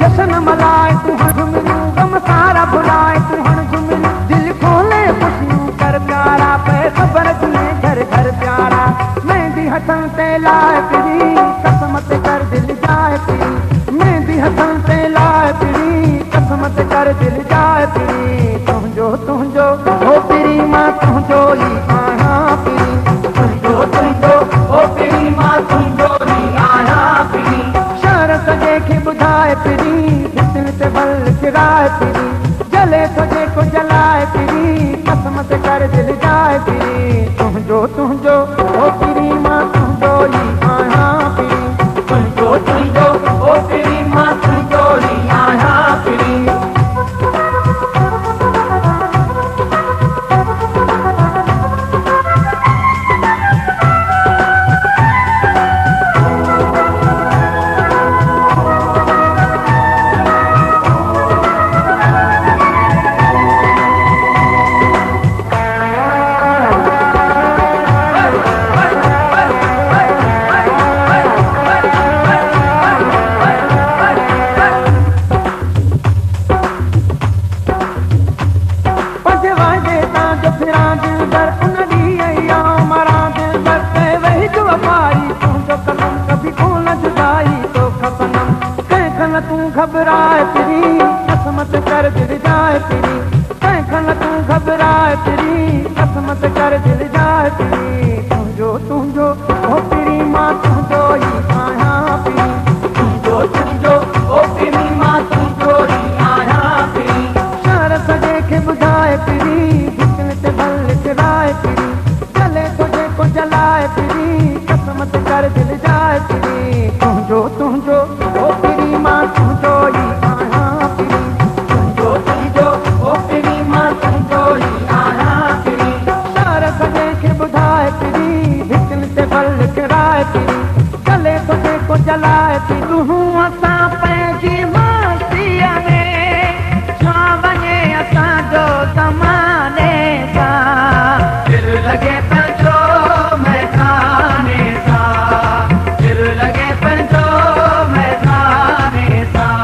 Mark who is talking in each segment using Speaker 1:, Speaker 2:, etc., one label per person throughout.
Speaker 1: जश्न मलाए तू हण झुमिलू, गम सारा भुलाए तू हण झुमिलू, दिल खोले खुशियूं कर प्यारा, पे ख़बर दिए घर घर प्यारा। मेहंदी हथन ते लाए पिरी, कसमत कर दिल जाए पिरी, मेहंदी हथन ते लाए पिरी, कसमत कर दिल जाए पिरी। तुंहिंजो हो पिरी मां तुंहिंजो ई आहियां पिरी, तुंहिंजो हो पिरी मां तुंहिंजो ई आहियां पिरी। शहर सॼे खे ॿुधाए पिरी, दिल ते बल चिराए पिरी, जले थो जेको जलाए पिरी, कसमत कर दिल जाए पिरी। तुंहिंजो हो पिरी मां तुंहिंजो ई आहियां पिरी, तुंहिंजो हो पिरी मां तुंहिंजो ई आहियां पिरी। घबराए पिरी, कसमत कर दिल जाए पिरी, तंहिंखां तूं घबराए पिरी, कसमत कर दिल जाए पिरी। तुंहिंजो हो पिरी मां तुंहिंजो ई आहियां पिरी, तुंहिंजो हो पिरी मां तुंहिंजो ई आहियां पिरी। शहर सॼे खे ॿुधाए पिरी, दिल ते बल चिराए पिरी, जले थो जेको जलाए पिरी, कसमत कर दिल जाए पिरी। तुंहिंजो हो पिरी मां तुंहिंजो ई आहियां पिरी, तुंहिंजो हो पिरी मां तुंहिंजो ई आहियां पिरी। शहर सॼे खे ॿुधाए पिरी, दिल ते बल चिराए पिरी, जले थो जेको जलाए पिरी। तूं असां पंहिंजी मस्तीअ में छा वञे असांजो ज़माने सां, दिल लॻे पंहिंजो मैदाने सां, दिल लॻे पंहिंजो मैदाने सां।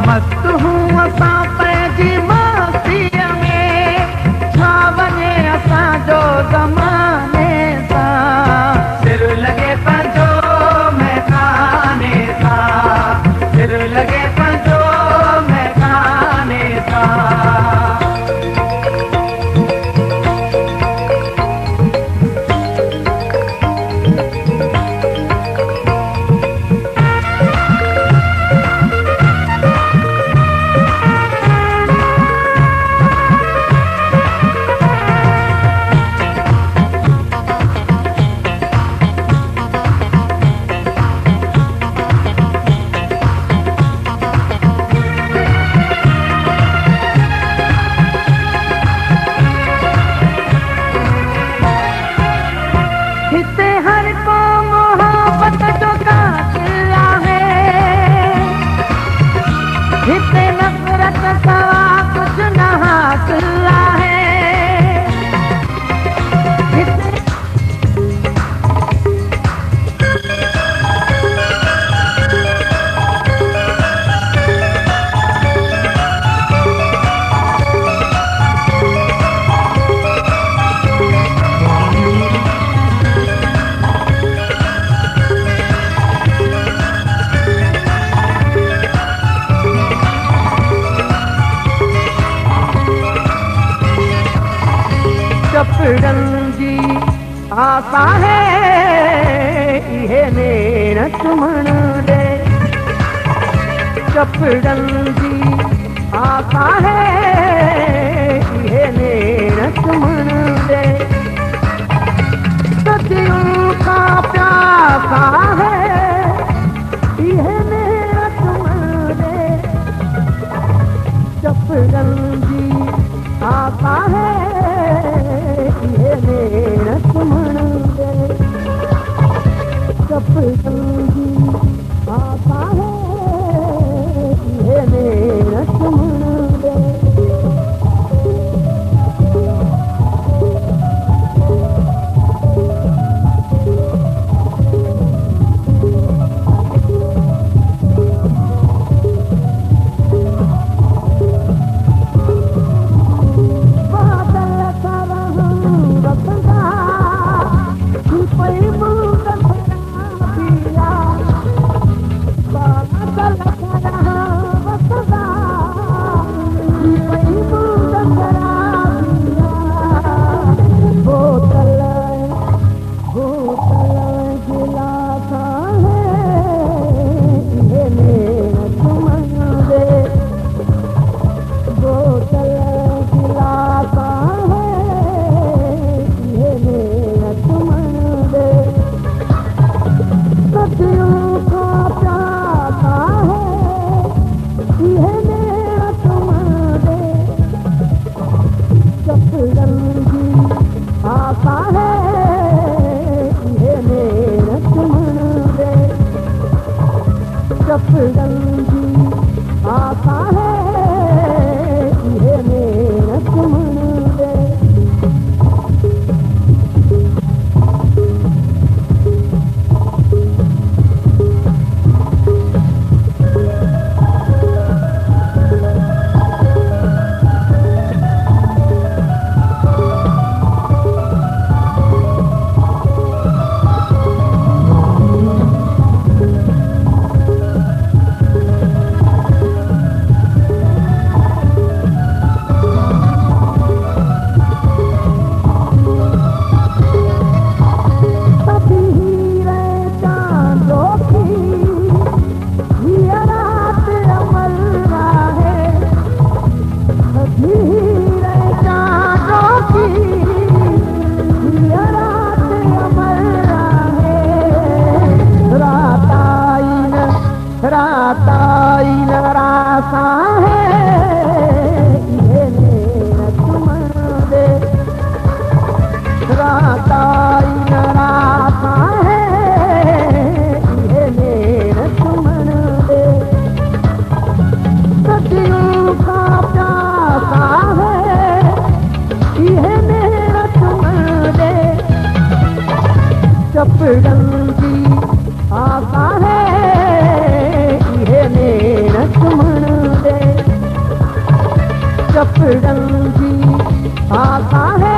Speaker 1: मस्त हूं असां पंहिंजी मस्तीअ में, छा वञे असांजो ज़माने सां, दिल लॻे पंहिंजो मैदाने सां, दिल लॻे पंहिंजो मैदाने सां। चपड़न जी आसा है इहे नेण चुमण दे, चपड़न जी आसा है इहे नेण चुमण दे। सदियों का प्यासा है इहे नेण चुमण दे, चपड़न जी आसा है इहे नेण चुमण दे, चपड़न जी आसा है इहे नेण चुमण दे। आसान है ये मेरा चुमन दे राताई नरासा है ये मेरा चुमन दे सदियों का प्यासा है ये मेरा चुमन दे चपड़ंगी आसा है ये मेरा चुमन दे चपड़ंगी आसा है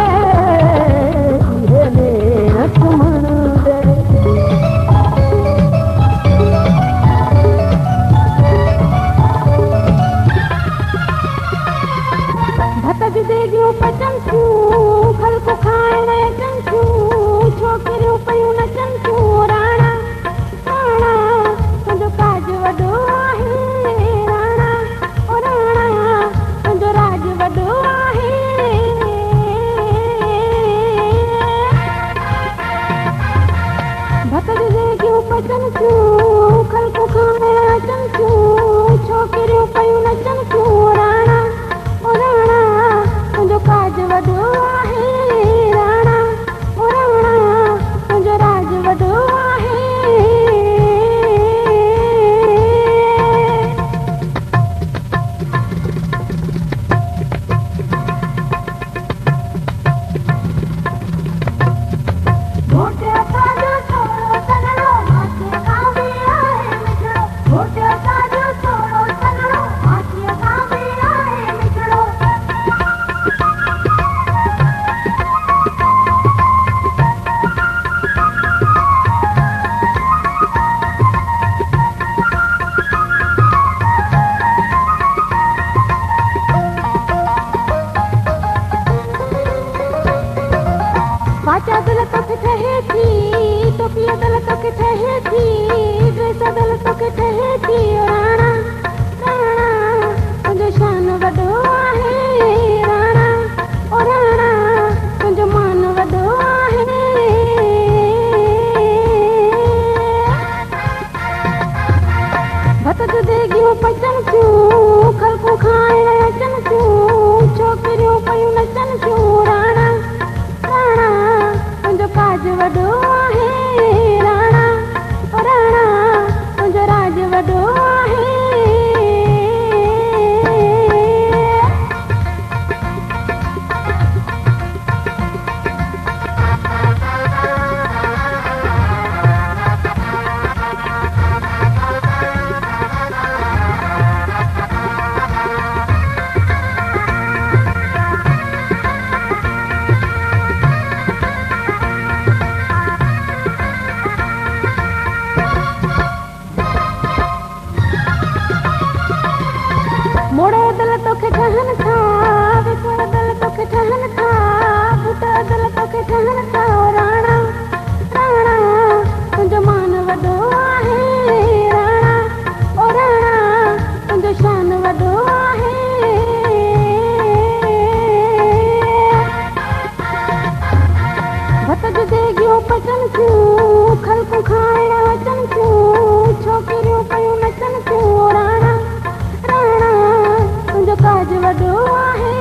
Speaker 1: ये मेरा चुमन दे भटक देगियो पचंचू खल को खाए चंचू छोकरियों पयूं नचंचू राणा राणा तुंहिंजो काज वॾो आहे राणा ओ राणा तुंहिंजो राज वॾो आहे भटक देगियो पचंचू खल को खाए चंचू छोकरियों पयूं नचंचू राणा ओ राणा तुंहिंजो काज वॾो आहे राणा ओ राणा तुंहिंजो राज वॾो आहे बाचा दिल तोखे ठहे थी टोपिया दिल तोखे ठहे थी ड्रेस दिल तोखे ठहे थी राणा राणा तुंहिंजो शान वॾो आहे राणा ओ राणा तुंहिंजो मान वॾो आहे भटक देगियूं पचंचू खलकू खाइण अचंचू छोकिरियूं पयूं नचंचू राणा राणा तुंहिंजो काज वॾो आहे राणा ओ राणा तुंहिंजो राज वॾो आहे मोड़े दिल तोखे ठहन था विकोड़ दिल तोखे ठहन था फुटा दिल तोखे ठहन था राणा राणा तुंहिंजो मान वॾो आहे राणा ओ राणा तुंहिंजो शान वॾो आहे भटक देगियूं पचंचू खलकू खाइण अचंचू छोकिरियूं पयूं नचंचू राणा राणा तुंहिंजो काज वॾो आहे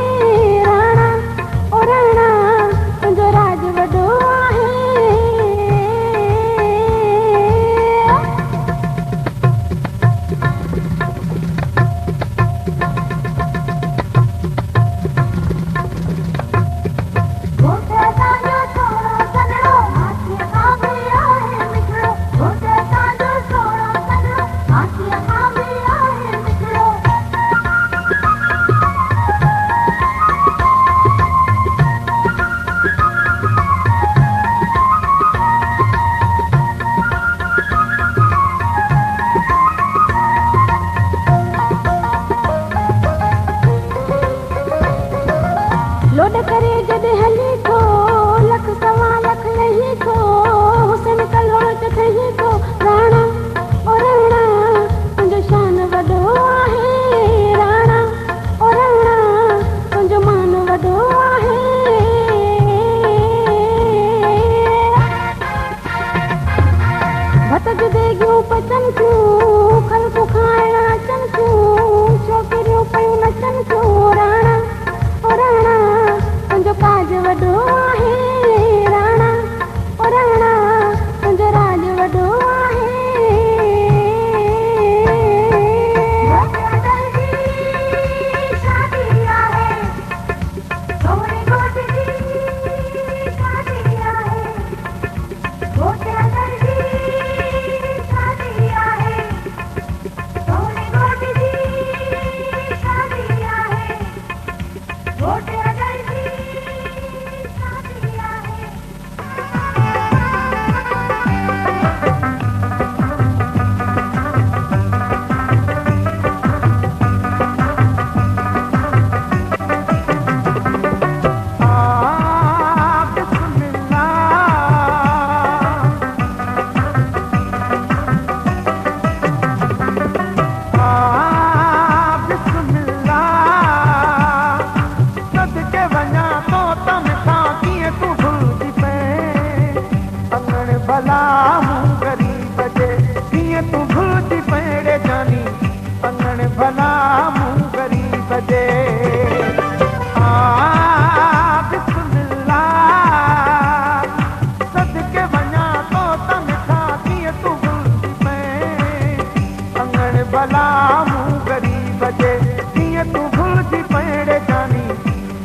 Speaker 1: मूं ग़रीब जे कीअं तूं भुलिजी पए जानी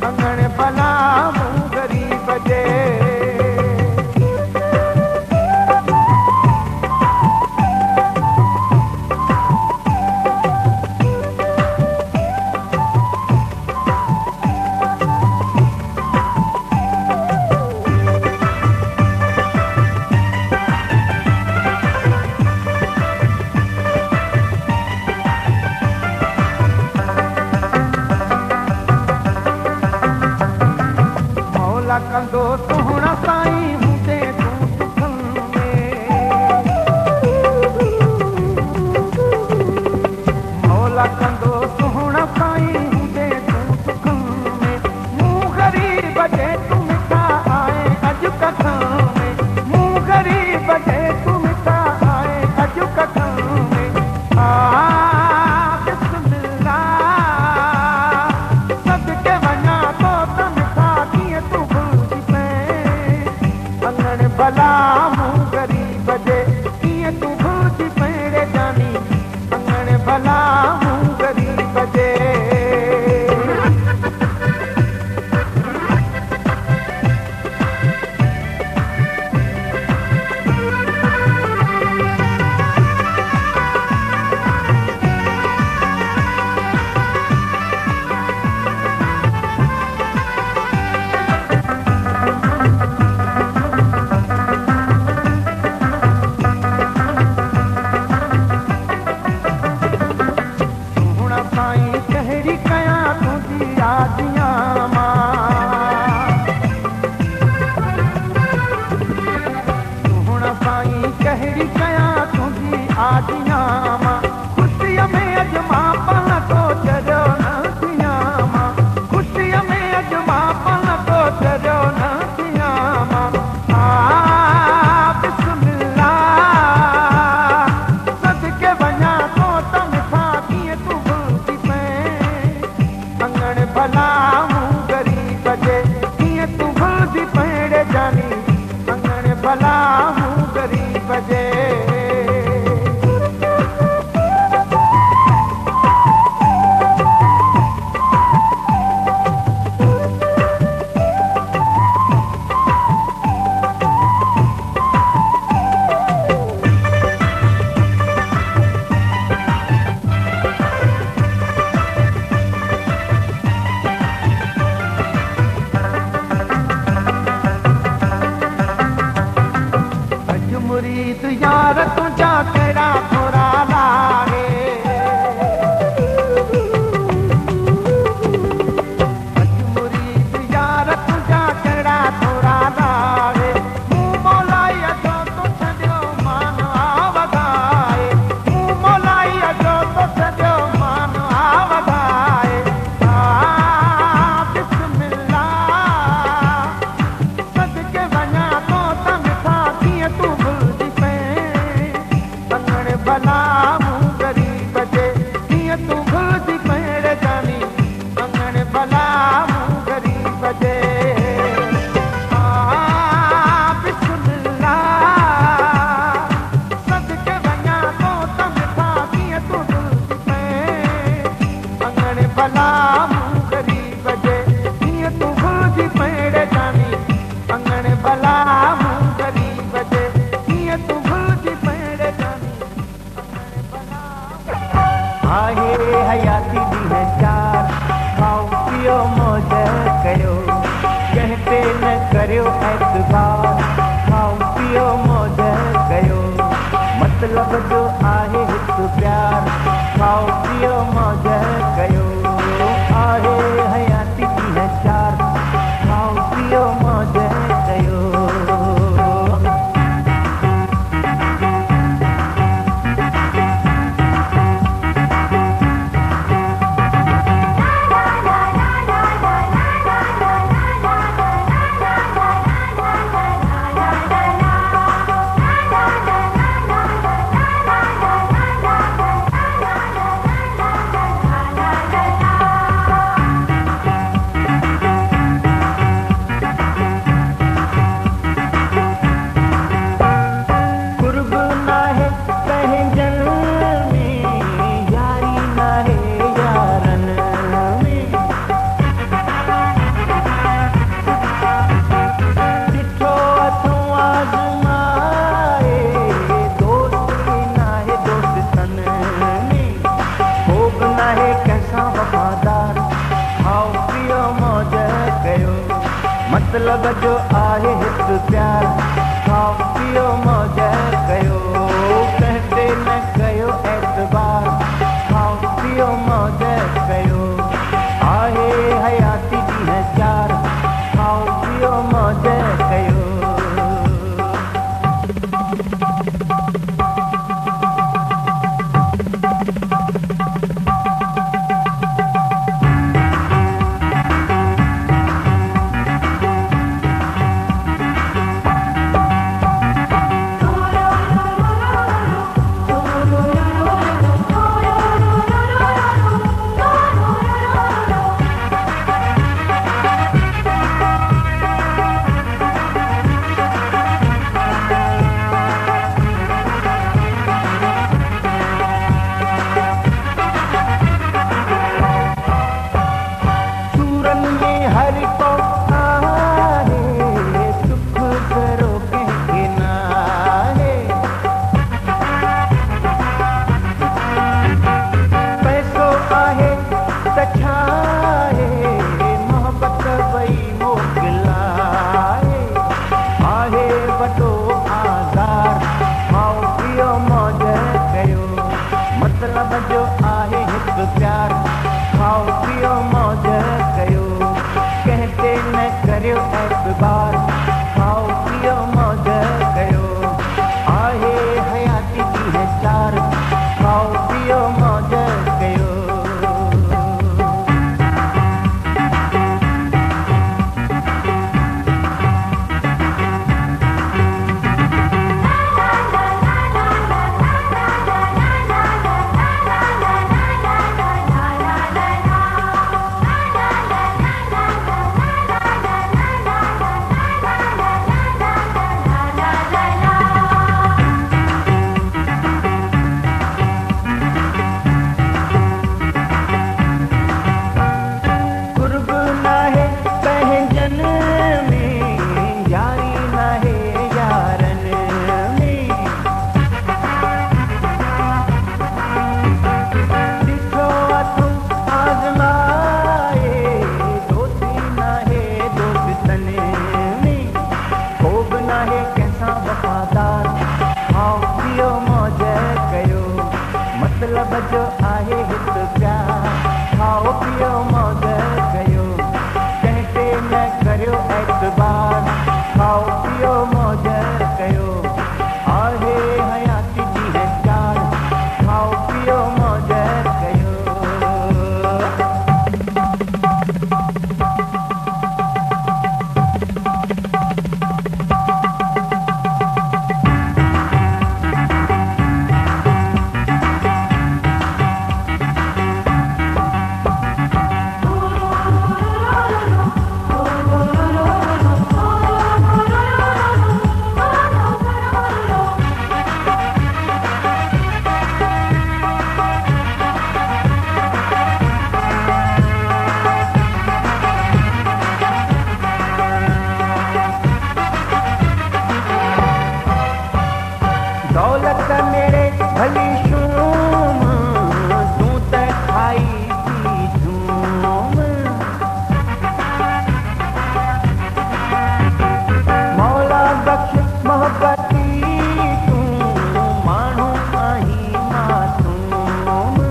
Speaker 1: अंगण भला मूं ग़रीब जे कंदो सुहिणा साईं हूंदे तूं सुखनि में मौला कंदो सुहिणा साईं हूंदे तूं सुखनि में मूं ग़रीब जे तूं मिठा आए अॼु कथनि में मूं ग़रीब जे तूं मिठा आए अॼु कथनि में बिस्मिल्लाह सदके वञा तो त मिठा कीअं तूं भला मूं ग़रीब जे कीअं तूं भुलिजी पए जानी अंगण भला मूं ग़रीब जे कहिड़ी कयां तुंहिंजी यादियां सुहिणा साईं कहिड़ी कयां तुंहिंजी आदियां ख़ुशीअ में अॼु मां पल थो चरियो न थियां ख़ुशीअ में अॼु मां पल थो चरियो न थियां बिस्मिल्लाह सदके वञा तो त मिठा कीअं तूं भला मूं ग़रीब जे कीअं तूं भुलिजी पए जानी अंगण भला मूं ग़रीब जे मुरीद यार तुझा कहिड़ा थोरा लागे मुरीद यार तुझा कहिड़ा थोरा लागे मूं मौलाई जो तो छॾियो मान वधाए मूं मौलाई जो तो छॾियो मान वधाए बिस्मिल्लाह सदके वञा तो त मिठा कीअं तूं भला मूं ग़रीब जे कीअं तूं भुलिजी पए जानी अंगण भला मूं ग़रीब जे बिस्मिल्लाह सदके वञा तो त मिठा कीअं तूं भुलिजी पए अंगण भला मूं ग़रीब जे कीअं तूं भुलिजी पए जानी अंगण भला मूं ग़रीब जे कीअं तूं भुलिजी पए जानी आहे हयाती ॾींहं चार खाओ पीओ मौज कयो कंहिं ते न करियो एतबार खाओ पीओ मौज कयो मतिलब जो आहे हिकु प्यार खाओ पीओ मौज कयो आहे हयाती ॾींहं चार खाओ पीओ मौज कयो मतलब जो आहे हित प्यार खाओ पियो मौज कयो कहते न कयो एतबार खाओ पियो मौज कयो आहे हयाती दी है चार खाओ पियो मौज कयो मतलब जो आहे हित प्यार खाओ पियो मौज कयो कहते न करियो एतबार खाओ पियो मौज कयो आहे हयाती दी है चार खाओ पियो मौज कयो मतलब जो आहे हित प्यार खाओ पियो मौज कयो कहते न करियो एतबार खाओ पियो मौज कयो आहे हयाती दी है चार खाओ पियो मौज कयो दौलत मेरे भली शूम तू त खाई थी झूम मौला बख्श मोहब्बती तू माण्हू आहीं मासूम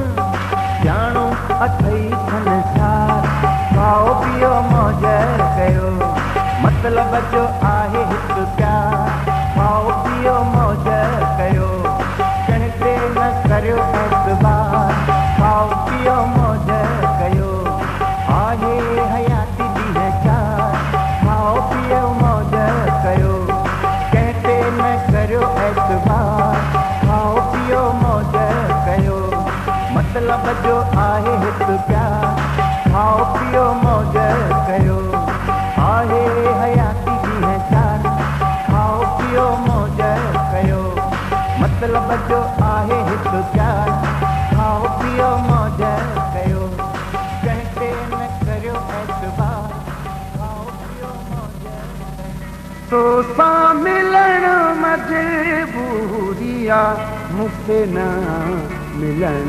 Speaker 1: ॼाणो अथई संसार खाओ पियो मौज कयो मतलब जो आहे हित प्यार खाओ पियो मौज कयो कहते न करियो एतबार खाओ पियो मौज कयो आहे हयाती दी है चार खाओ पियो मौज कयो कहते न करियो एतबार खाओ पियो मौज कयो मतलब जो आहे हित प्यार खाओ पियो मौज कयो आहे हयाती दी है चार खाओ पियो मौज कयो मतलब जो आहे हित प्यार खाओ पियो मौज कयो कहते न करियो एतबार खाओ पियो मौज कयो तो सा मिलन मजबूरिया मुझसे न मिलन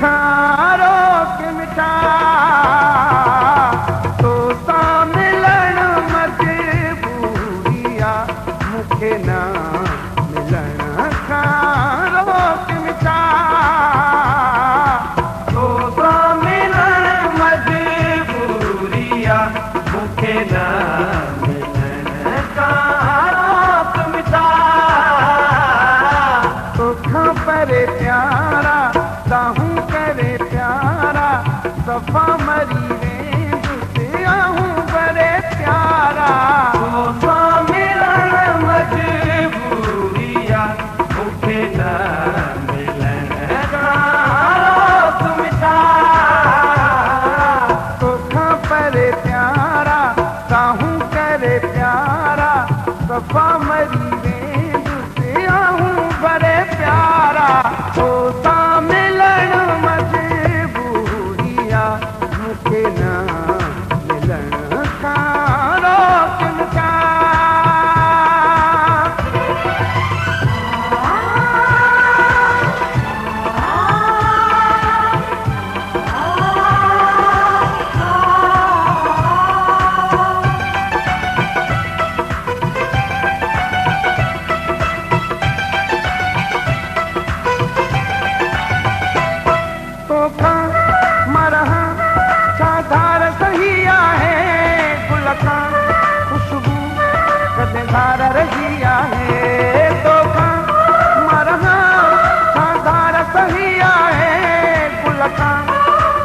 Speaker 1: थारो के मिठा तो सा मिलन मजबूरिया सफ़ा मरी वेंदुसि आऊं बड़े प्यारा तोसां मिलण मजबूरी आ मूंखे न मिलण रोक मिठा तोखां परे प्यारा साहूं करे प्यारा सफ़ा मरी वेंदुसि आऊं बड़े प्यारा तोसां मिलण मजबूरी आ मूंखे न मिलण खां रोकन का तोखां मरहा साधार सही आहे गुल खां ख़ुशबू कॾहिं धार रही आहे तोखां मरहा साधार सही आहे गुल खां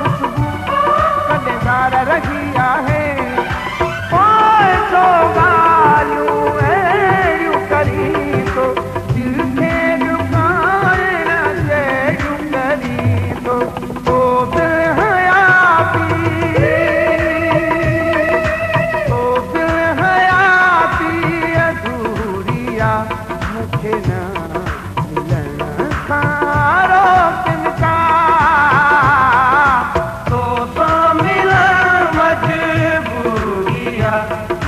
Speaker 1: ख़ुशबू कॾहिं धार रही आहे पोइ तो ॻाल्हियूं अहिड़ियूं करी थो दिलि खे ॾुकाइण जहिड़ियूं करी थो तो दिल हयाती तो दिल हयाती अधूरी आ मूंखे न मिलण खां रोकन का तोसां मिलण मजबूरी आ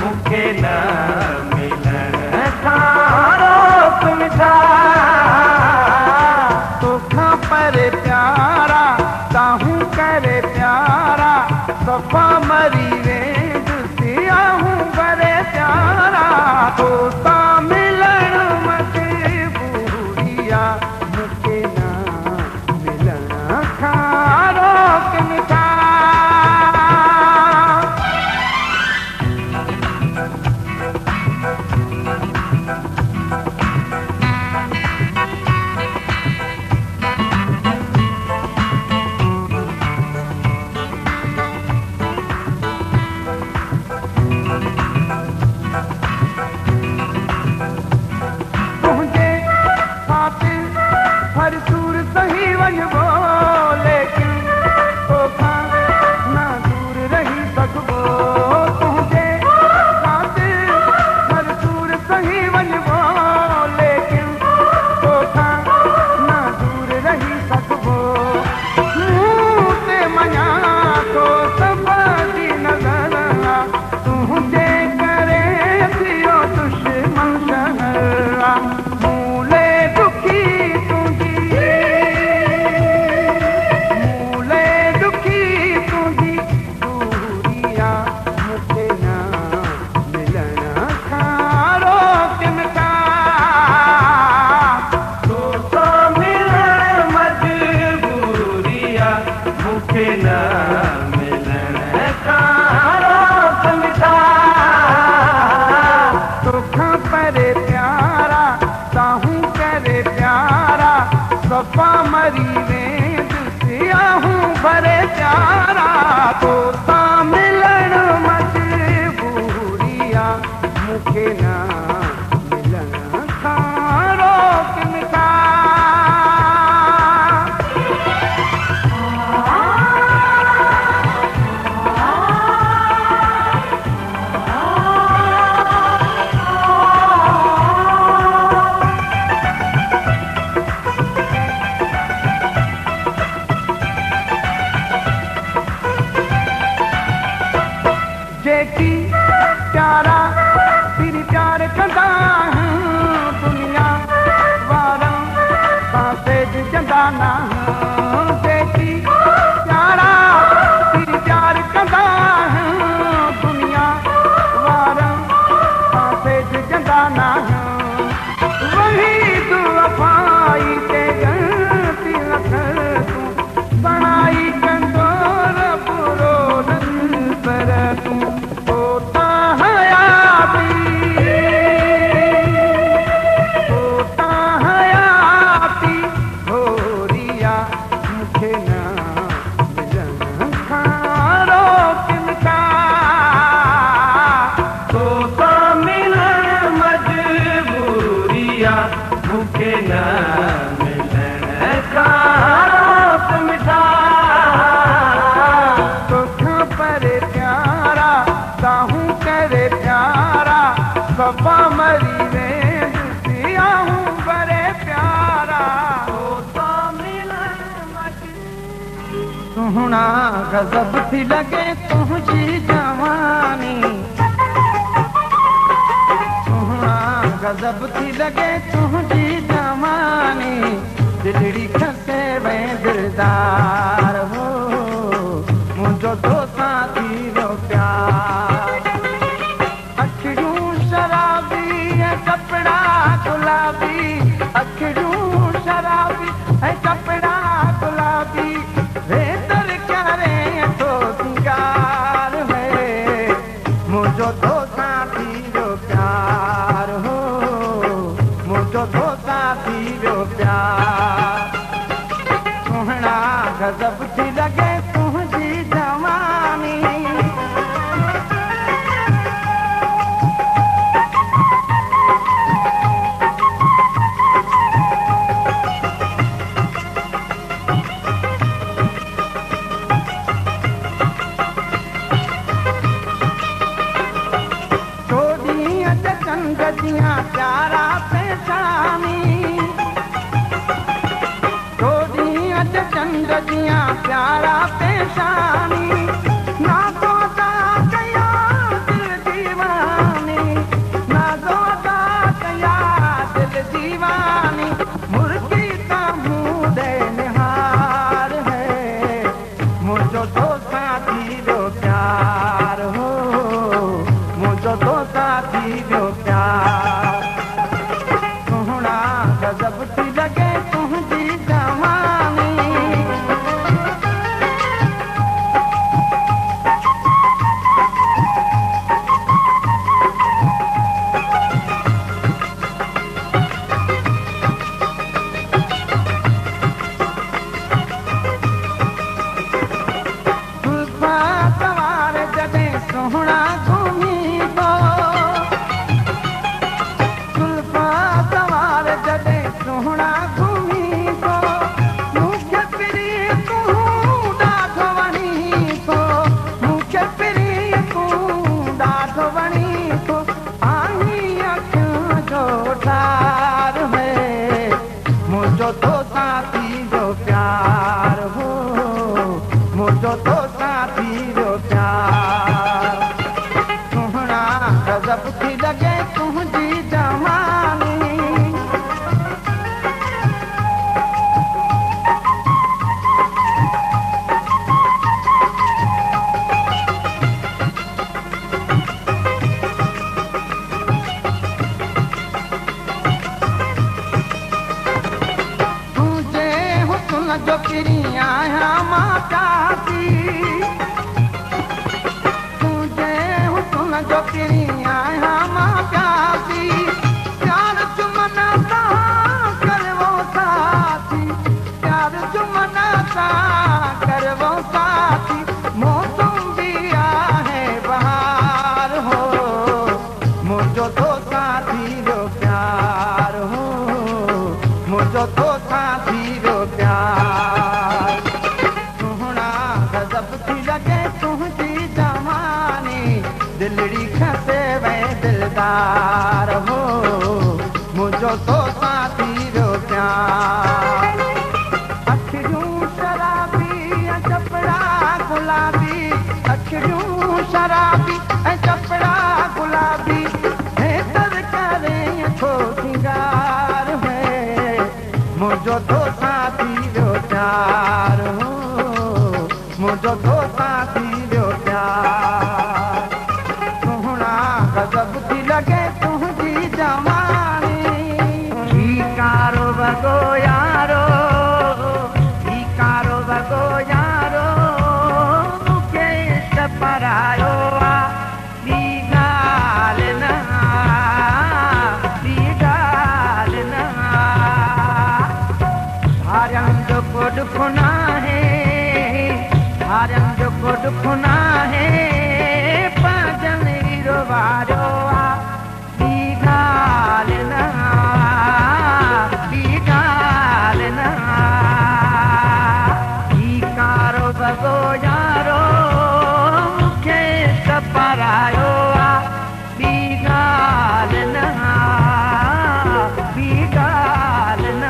Speaker 1: मूंखे न मिलण खां रोकन का तोखां परे प्यारा साहूं करे प्यारा सफ़ा मरी वेंदुसि आऊं बड़े प्यारा तोसां मिलण मजबूरी आ मूंखे न मिलण खां रोकन का तुंहिंजे ख़ातिर हर सूर सही वञिबो लेकिन तोखां न दूर रही सघिबो तुंहिंजे ख़ातिर हर सूर सही वञिबो लेकिन तोखां न दूर रही सघिबो मूं ते मञा तो सभ जी नज़र आ तुंहिंजे करे थियो दुश्मन शहर आ मूले दुखी तुंहिंजी मूले दुखी तुंहिंजी दूरी आ मूंखे न मिलण खां रोकन का तोसां मिलण मजबूरी आ मूंखे न मिलण खां रोकन का तोखां परे प्यारा साहूं करे प्यारा सफ़ा मरी वेंदुसि आऊं बड़े प्यारा तोसां मिलण मजबूरी आ मूंखे न मिलण खां रोकन का जेकी प्यारा फिर प्यार कंदा आहियूं दुनिया वारनि सां सेज जंदा न आहियूं जेकी प्यारा फिर प्यार कंदा आहियूं दुनिया वारनि सां सेज जंदा न आहियूं वही दुआई ते गलती न कर तूं बणाई कंदो रब रोज़नि पर तूं सुहिणा गज़ब थी लॻे तुंहिंजी जवानी सुहिणा गज़ब थी लॻे तुंहिंजी जवानी दिलड़ी खसे वे दिलदार हो मुंहिंजो दोस्तां थी वियो प्यार अखियूं शराबी ऐं कपिड़ा गुलाबी अखियूं शराबी ऐं कपिड़ा गुलाबी वेतर करे थो सिंगार में मुंहिंजो दोस्तां थी वियो प्यार हो मुंहिंजो दोस्तां थी वियो प्यार सुहिणा गज़ब थी लॻे तुंहिंजी जवानी गजियां प्यारा पेशानी थोड़ी अच चंद जियां प्यारा पेशानी ना दोदा कया दिल दीवानी ना दोदा कया दिल दीवानी मुर्गी का मुँह दे निहार है मुझो दोस्तां थी वियो प्यार हो मुझो दोस्तां थी वियो सुहिणा गज़ब थी लॻे तुंहिंजी जवानी सुल्फा सवार जॾहिं सुहिणा घुमी थो सुहिणा घुमी थो मूंखे पिरी तूं ॾाढो वणी थो मूंखे पिरी तूं ॾाढो वणी थो आहीं अखियूं जो ठार में मुंहिंजो दोस्तां थी वियो प्यार हो मुंहिंजो दोस्तां थी वियो प्यार सुहिणा गज़ब थी लॻे तुंहिंजी जवानी जो किरी आया मां चाहती तुझे हुस्न जो किरी आया मां चाहती प्यार चुमना सा करवो साथी प्यार चुमना सा करवो साथी मौसम भी आहे बहार हो मुझो दोस्तां थी वियो प्यार हो मुझो दोस्तां थी वियो प्यार सुहिणा गज़ब थी लॻे तुंहिंजी जवानी दिलड़ी खसे वे दिलदार हो मुंहिंजो दोस्तां थी वियो प्यार अखियूं शराबी ऐं कपिड़ा गुलाबी अखियूं शराबी ऐं कपिड़ा गुलाबी हेतर करे थो सिंगार में मुंहिंजो दोस्तां थी वियो प्यार हो मुंहिंजो दोस्तां थी वियो प्यार सुहिणा गज़ब थी लॻे तुंहिंजी जवानी ही कारो वॻो यारो ही कारो वॻो यारो मूंखे इश्क परायो आहे ॿी ॻाल्हि न ॿी ॻाल्हि न हारनि जो कुॾ खुना हारनि जो कुॾ खुना पंहिंजनि हीरो वारो आहे ॿी ॻाल्हि न ॿी ॻाल्हि न ही कारो वॻो यारो मूंखे परायो आहे ॿी ॻाल्हि न ॿी ॻाल्हि न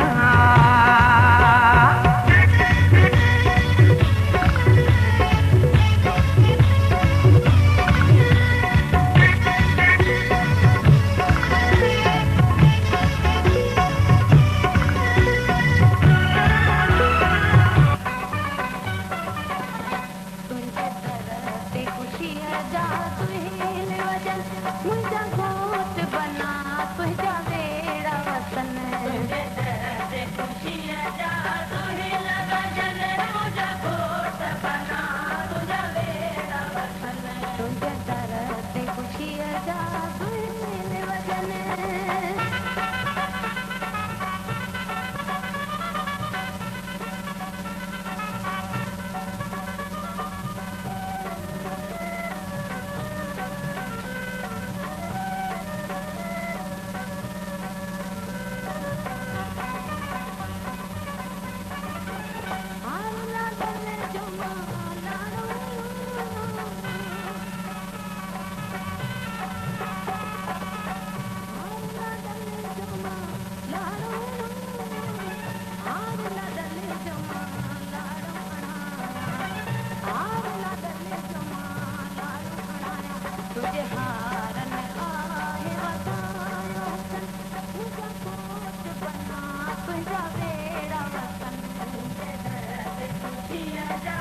Speaker 2: हारन आहे वसायो वतन तुझा कोट बना तुझा वेड़ा वतन तुझे दर्द खुशियां जा